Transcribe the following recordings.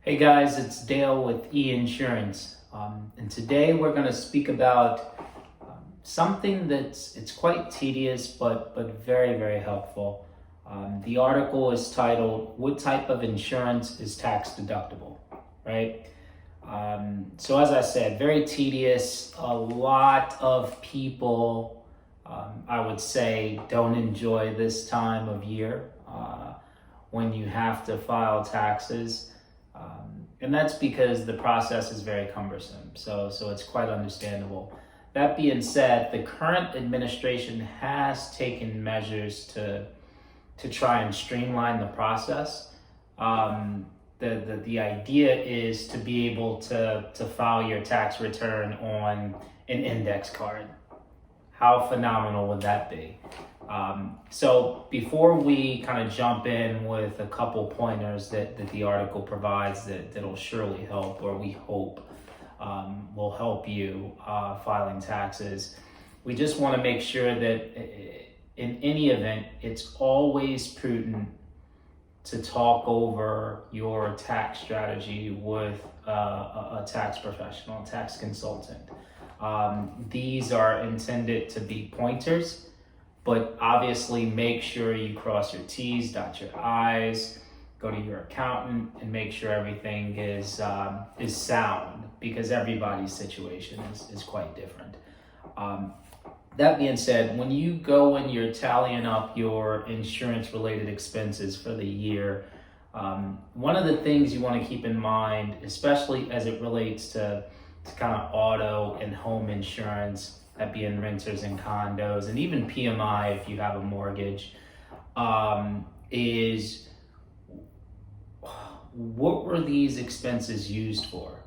Hey guys, it's Dale with E-Insurance, and today we're going to speak about something it's quite tedious but very helpful. The article is titled "What Type of Insurance is Tax Deductible?" Right? So as I said, very tedious. A lot of people, I would say, don't enjoy this time of year when you have to file taxes. And that's because the process is very cumbersome. So it's quite understandable. That being said, the current administration has taken measures to try and streamline the process. The idea is to be able to file your tax return on an index card. How phenomenal would that be? So before we kind of jump in with a couple pointers that the article provides that'll surely help, or we hope will help you filing taxes, we just want to make sure that in any event, it's always prudent to talk over your tax strategy with a tax professional, a tax consultant. These are intended to be pointers, but obviously make sure you cross your T's, dot your I's, go to your accountant and make sure everything is sound, because everybody's situation is quite different. That being said, when you go and you're tallying up your insurance related expenses for the year, one of the things you want to keep in mind, especially as it relates to kind of auto and home insurance, that being renters and condos, and even PMI if you have a mortgage, is what were these expenses used for?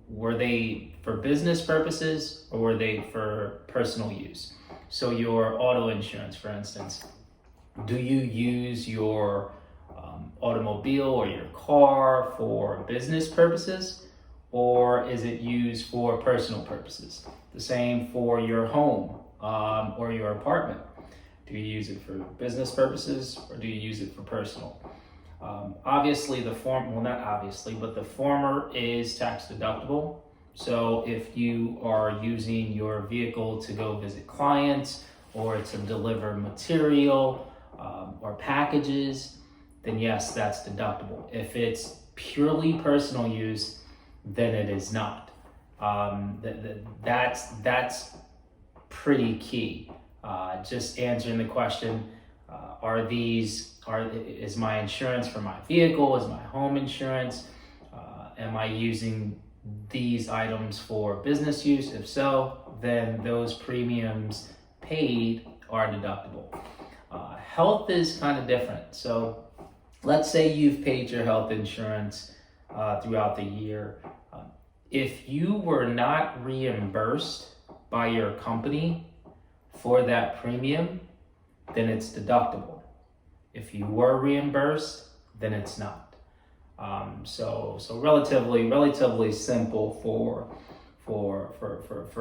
Were they for business purposes or were they for personal use? So your auto insurance, for instance, do you use your automobile or your car for business purposes, or is it used for personal purposes? The same for your home or your apartment. Do you use it for business purposes or do you use it for personal? Obviously the not obviously, but the former is tax deductible. So if you are using your vehicle to go visit clients or to deliver material or packages, then yes, that's deductible. If it's purely personal use, then it is not. That's pretty key. Just answering the question, is my insurance for my vehicle, is my home insurance, am I using these items for business use? If so, then those premiums paid are deductible. Health is kind of different. So let's say you've paid your health insurance throughout the year. If you were not reimbursed by your company for that premium, then it's deductible. If you were reimbursed, then it's not. So relatively simple for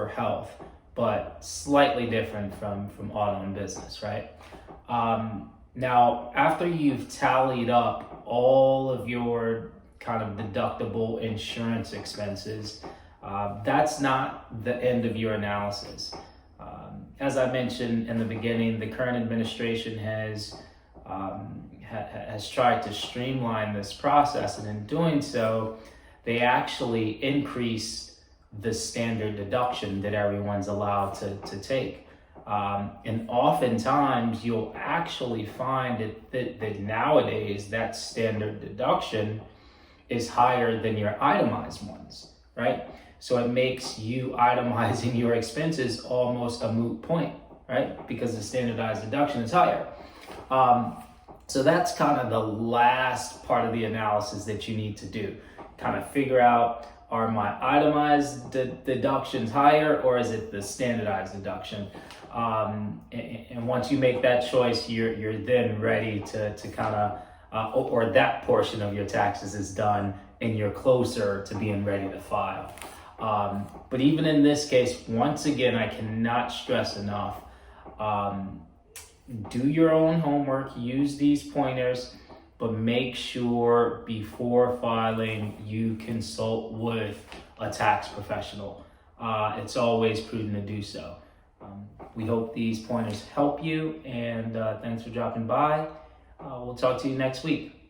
health, but slightly different from auto and business, right? Now, after you've tallied up all of your kind of deductible insurance expenses, that's not the end of your analysis. As I mentioned in the beginning, the current administration has tried to streamline this process, and in doing so, they actually increased the standard deduction that everyone's allowed to take. And oftentimes, you'll actually find that nowadays that standard deduction is higher than your itemized ones, right? So it makes you itemizing your expenses almost a moot point, right? Because the standardized deduction is higher. So that's kind of the last part of the analysis that you need to do. Kind of figure out, are my itemized deductions higher, or is it the standardized deduction? And once you make that choice, you're then ready to kind of, or that portion of your taxes is done and you're closer to being ready to file. But even in this case, once again, I cannot stress enough, do your own homework, use these pointers, but make sure before filing you consult with a tax professional. It's always prudent to do so. We hope these pointers help you, and thanks for dropping by. We'll talk to you next week.